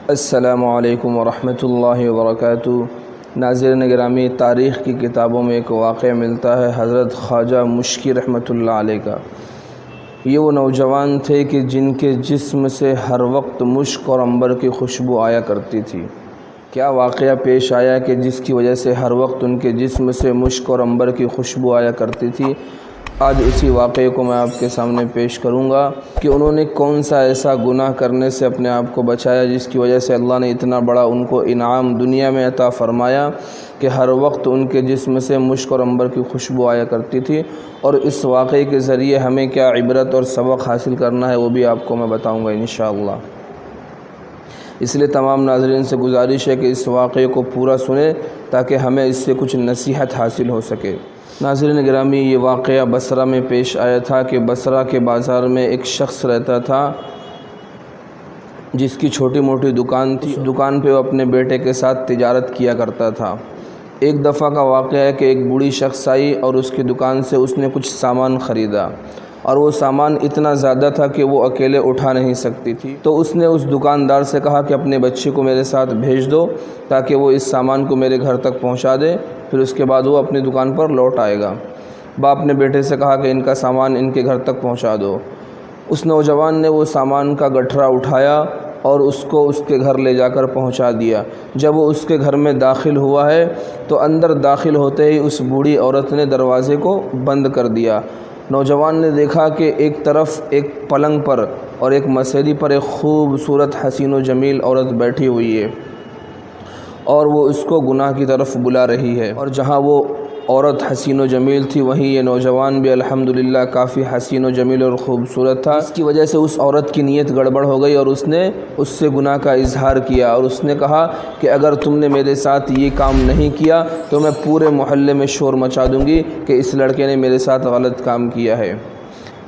السلام علیکم ورحمۃ اللہ وبرکاتہ۔ ناظرین گرامی، تاریخ کی کتابوں میں ایک واقعہ ملتا ہے حضرت خواجہ مشکی رحمۃ اللہ علیہ کا۔ یہ وہ نوجوان تھے کہ جن کے جسم سے ہر وقت مشک اور عنبر کی خوشبو آیا کرتی تھی۔ کیا واقعہ پیش آیا کہ جس کی وجہ سے ہر وقت ان کے جسم سے مشک اور عنبر کی خوشبو آیا کرتی تھی؟ آج اسی واقعے کو میں آپ کے سامنے پیش کروں گا کہ انہوں نے کون سا ایسا گناہ کرنے سے اپنے آپ کو بچایا جس کی وجہ سے اللہ نے اتنا بڑا ان کو انعام دنیا میں عطا فرمایا کہ ہر وقت ان کے جسم سے مشک اور عنبر کی خوشبو آیا کرتی تھی۔ اور اس واقعے کے ذریعے ہمیں کیا عبرت اور سبق حاصل کرنا ہے وہ بھی آپ کو میں بتاؤں گا انشاءاللہ۔ اس لیے تمام ناظرین سے گزارش ہے کہ اس واقعے کو پورا سنیں تاکہ ہمیں اس سے کچھ نصیحت حاصل ہو سکے۔ ناظرین گرامی، یہ واقعہ بصرہ میں پیش آیا تھا کہ بصرہ کے بازار میں ایک شخص رہتا تھا جس کی چھوٹی موٹی دکان تھی۔ دکان پہ وہ اپنے بیٹے کے ساتھ تجارت کیا کرتا تھا۔ ایک دفعہ کا واقعہ ہے کہ ایک بوڑھی شخص آئی اور اس کی دکان سے اس نے کچھ سامان خریدا، اور وہ سامان اتنا زیادہ تھا کہ وہ اکیلے اٹھا نہیں سکتی تھی۔ تو اس نے اس دکاندار سے کہا کہ اپنے بچے کو میرے ساتھ بھیج دو تاکہ وہ اس سامان کو میرے گھر تک پہنچا دے، پھر اس کے بعد وہ اپنی دکان پر لوٹ آئے گا۔ باپ نے بیٹے سے کہا کہ ان کا سامان ان کے گھر تک پہنچا دو۔ اس نوجوان نے وہ سامان کا گٹھرا اٹھایا اور اس کو اس کے گھر لے جا کر پہنچا دیا۔ جب وہ اس کے گھر میں داخل ہوا ہے تو اندر داخل ہوتے ہی اس بوڑھی عورت نے دروازے کو بند کر دیا۔ نوجوان نے دیکھا کہ ایک طرف ایک پلنگ پر اور ایک مسیری پر ایک خوبصورت حسین و جمیل عورت بیٹھی ہوئی ہے اور وہ اس کو گناہ کی طرف بلا رہی ہے، اور جہاں وہ عورت حسین و جمیل تھی وہیں یہ نوجوان بھی الحمدللہ کافی حسین و جمیل اور خوبصورت تھا۔ اس کی وجہ سے اس عورت کی نیت گڑبڑ ہو گئی اور اس نے اس سے گناہ کا اظہار کیا، اور اس نے کہا کہ اگر تم نے میرے ساتھ یہ کام نہیں کیا تو میں پورے محلے میں شور مچا دوں گی کہ اس لڑکے نے میرے ساتھ غلط کام کیا ہے۔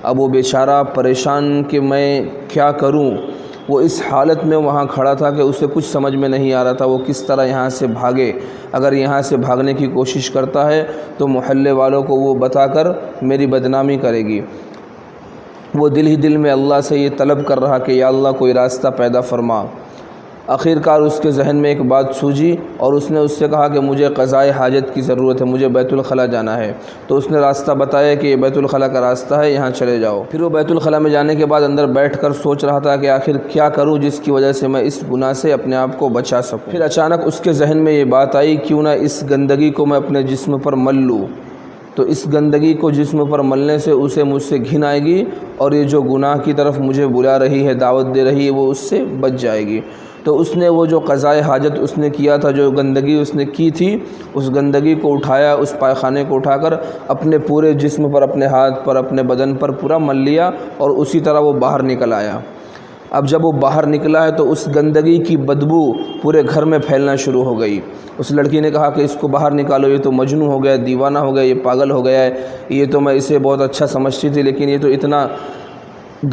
اب وہ بیچارہ پریشان کہ میں کیا کروں، وہ اس حالت میں وہاں کھڑا تھا کہ اسے کچھ سمجھ میں نہیں آ رہا تھا وہ کس طرح یہاں سے بھاگے۔ اگر یہاں سے بھاگنے کی کوشش کرتا ہے تو محلے والوں کو وہ بتا کر میری بدنامی کرے گی۔ وہ دل ہی دل میں اللہ سے یہ طلب کر رہا کہ یا اللہ کوئی راستہ پیدا فرما۔ آخرکار اس کے ذہن میں ایک بات سوجی اور اس نے اس سے کہا کہ مجھے قضائے حاجت کی ضرورت ہے، مجھے بیت الخلاء جانا ہے۔ تو اس نے راستہ بتایا کہ یہ بیت الخلاء کا راستہ ہے، یہاں چلے جاؤ۔ پھر وہ بیت الخلاء میں جانے کے بعد اندر بیٹھ کر سوچ رہا تھا کہ آخر کیا کروں جس کی وجہ سے میں اس گناہ سے اپنے آپ کو بچا سکوں۔ پھر اچانک اس کے ذہن میں یہ بات آئی، کیوں نہ اس گندگی کو میں اپنے جسم پر مل لوں، تو اس گندگی کو جسم پر ملنے سے اسے مجھ سے گھن آئے گی اور یہ جو گناہ کی طرف مجھے بلا رہی ہے، دعوت دے رہی ہے، وہ اس سے بچ جائے گی۔ تو اس نے وہ جو قضائے حاجت اس نے کیا تھا، جو گندگی اس نے کی تھی، اس گندگی کو اٹھایا، اس پائخانے کو اٹھا کر اپنے پورے جسم پر، اپنے ہاتھ پر، اپنے بدن پر پورا مل لیا اور اسی طرح وہ باہر نکل آیا۔ اب جب وہ باہر نکلا ہے تو اس گندگی کی بدبو پورے گھر میں پھیلنا شروع ہو گئی۔ اس لڑکی نے کہا کہ اس کو باہر نکالو، یہ تو مجنون ہو گیا ہے، دیوانہ ہو گیا، یہ پاگل ہو گیا ہے، یہ تو میں اسے بہت اچھا سمجھتی تھی لیکن یہ تو اتنا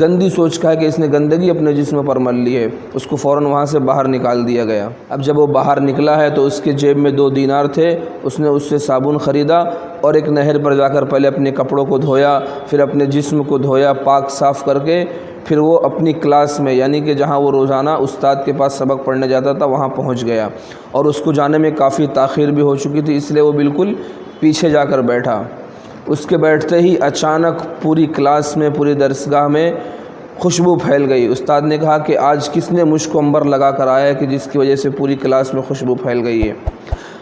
گندی سوچ کا ہے کہ اس نے گندگی اپنے جسم پر مل لی ہے۔ اس کو فوراً وہاں سے باہر نکال دیا گیا۔ اب جب وہ باہر نکلا ہے تو اس کے جیب میں 2 دینار تھے، اس نے اس سے صابن خریدا اور ایک نہر پر جا کر پہلے اپنے کپڑوں کو دھویا، پھر اپنے جسم کو دھویا پاک صاف کر کے، پھر وہ اپنی کلاس میں یعنی کہ جہاں وہ روزانہ استاد کے پاس سبق پڑھنے جاتا تھا وہاں پہنچ گیا، اور اس کو جانے میں کافی تاخیر بھی ہو چکی تھی، اس لیے وہ بالکل پیچھے جا کر بیٹھا۔ اس کے بیٹھتے ہی اچانک پوری کلاس میں، پوری درسگاہ میں خوشبو پھیل گئی۔ استاد نے کہا کہ آج کس نے مشک و عنبر لگا کر آیا ہے کہ جس کی وجہ سے پوری کلاس میں خوشبو پھیل گئی ہے۔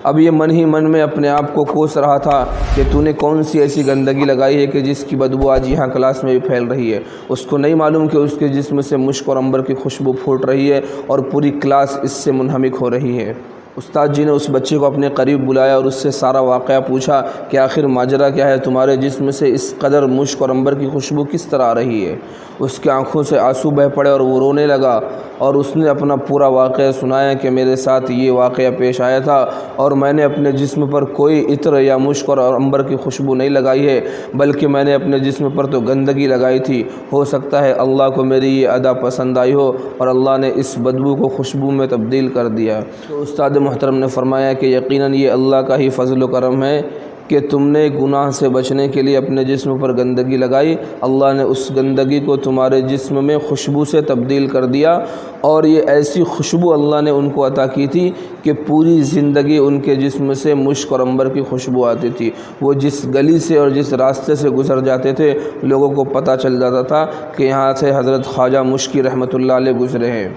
اب یہ من ہی من میں اپنے آپ کو کوس رہا تھا کہ تو نے کون سی ایسی گندگی لگائی ہے کہ جس کی بدبو آج یہاں کلاس میں بھی پھیل رہی ہے۔ اس کو نہیں معلوم کہ اس کے جسم سے مشک اور عنبر کی خوشبو پھوٹ رہی ہے اور پوری کلاس اس سے منہمک ہو رہی ہے۔ استاد جی نے اس بچے کو اپنے قریب بلایا اور اس سے سارا واقعہ پوچھا کہ آخر ماجرا کیا ہے، تمہارے جسم سے اس قدر مشک اور عنبر کی خوشبو کس طرح آ رہی ہے۔ اس کی آنکھوں سے آنسو بہہ پڑے اور وہ رونے لگا، اور اس نے اپنا پورا واقعہ سنایا کہ میرے ساتھ یہ واقعہ پیش آیا تھا اور میں نے اپنے جسم پر کوئی عطر یا مشک اور عنبر کی خوشبو نہیں لگائی ہے، بلکہ میں نے اپنے جسم پر تو گندگی لگائی تھی۔ ہو سکتا ہے اللہ کو میری یہ ادا پسند آئی ہو اور اللہ نے اس بدبو کو خوشبو میں تبدیل کر دیا۔ تو استاد محترم نے فرمایا کہ یقیناً یہ اللہ کا ہی فضل و کرم ہے کہ تم نے گناہ سے بچنے کے لیے اپنے جسم پر گندگی لگائی، اللہ نے اس گندگی کو تمہارے جسم میں خوشبو سے تبدیل کر دیا، اور یہ ایسی خوشبو اللہ نے ان کو عطا کی تھی کہ پوری زندگی ان کے جسم سے مشک اور عنبر کی خوشبو آتی تھی۔ وہ جس گلی سے اور جس راستے سے گزر جاتے تھے لوگوں کو پتہ چل جاتا تھا کہ یہاں سے حضرت خواجہ مشکی رحمۃ اللہ علیہ گزرے ہیں۔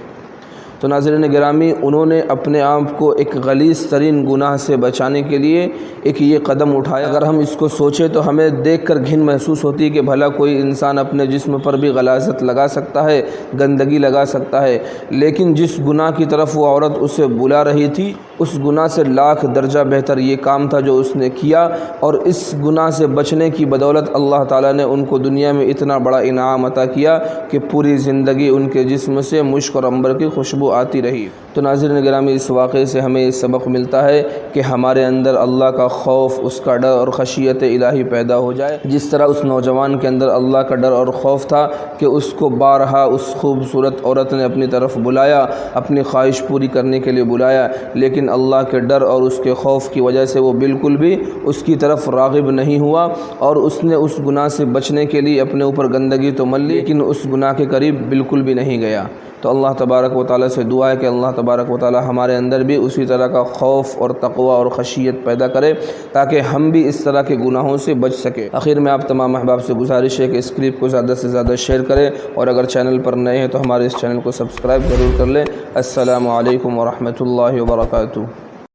تو ناظرین گرامی، انہوں نے اپنے آپ کو ایک غلیظ ترین گناہ سے بچانے کے لیے ایک یہ قدم اٹھایا۔ اگر ہم اس کو سوچیں تو ہمیں دیکھ کر گھن محسوس ہوتی ہے کہ بھلا کوئی انسان اپنے جسم پر بھی غلاظت لگا سکتا ہے، گندگی لگا سکتا ہے، لیکن جس گناہ کی طرف وہ عورت اسے بلا رہی تھی اس گناہ سے لاکھ درجہ بہتر یہ کام تھا جو اس نے کیا، اور اس گناہ سے بچنے کی بدولت اللہ تعالیٰ نے ان کو دنیا میں اتنا بڑا انعام عطا کیا کہ پوری زندگی ان کے جسم سے مشک اور عنبر کی خوشبو آتی رہی۔ تو ناظرین گرامی، اس واقعے سے ہمیں یہ سبق ملتا ہے کہ ہمارے اندر اللہ کا خوف، اس کا ڈر اور خشیت الہی پیدا ہو جائے، جس طرح اس نوجوان کے اندر اللہ کا ڈر اور خوف تھا کہ اس کو بارہا اس خوبصورت عورت نے اپنی طرف بلایا، اپنی خواہش پوری کرنے کے لیے بلایا، لیکن اللہ کے ڈر اور اس کے خوف کی وجہ سے وہ بالکل بھی اس کی طرف راغب نہیں ہوا، اور اس نے اس گناہ سے بچنے کے لیے اپنے اوپر گندگی تو مل لی لیکن اس گناہ کے قریب بالکل بھی نہیں گیا۔ تو اللہ تبارک و تعالیٰ سے دعا ہے کہ اللہ تبارک و تعالیٰ ہمارے اندر بھی اسی طرح کا خوف اور تقوی اور خشیت پیدا کرے تاکہ ہم بھی اس طرح کے گناہوں سے بچ سکیں۔ آخر میں آپ تمام احباب سے گزارش ہے کہ اس کلپ کو زیادہ سے زیادہ شیئر کریں، اور اگر چینل پر نئے ہیں تو ہمارے اس چینل کو سبسکرائب ضرور کر لیں۔ السلام علیکم ورحمۃ اللہ وبرکاتہ۔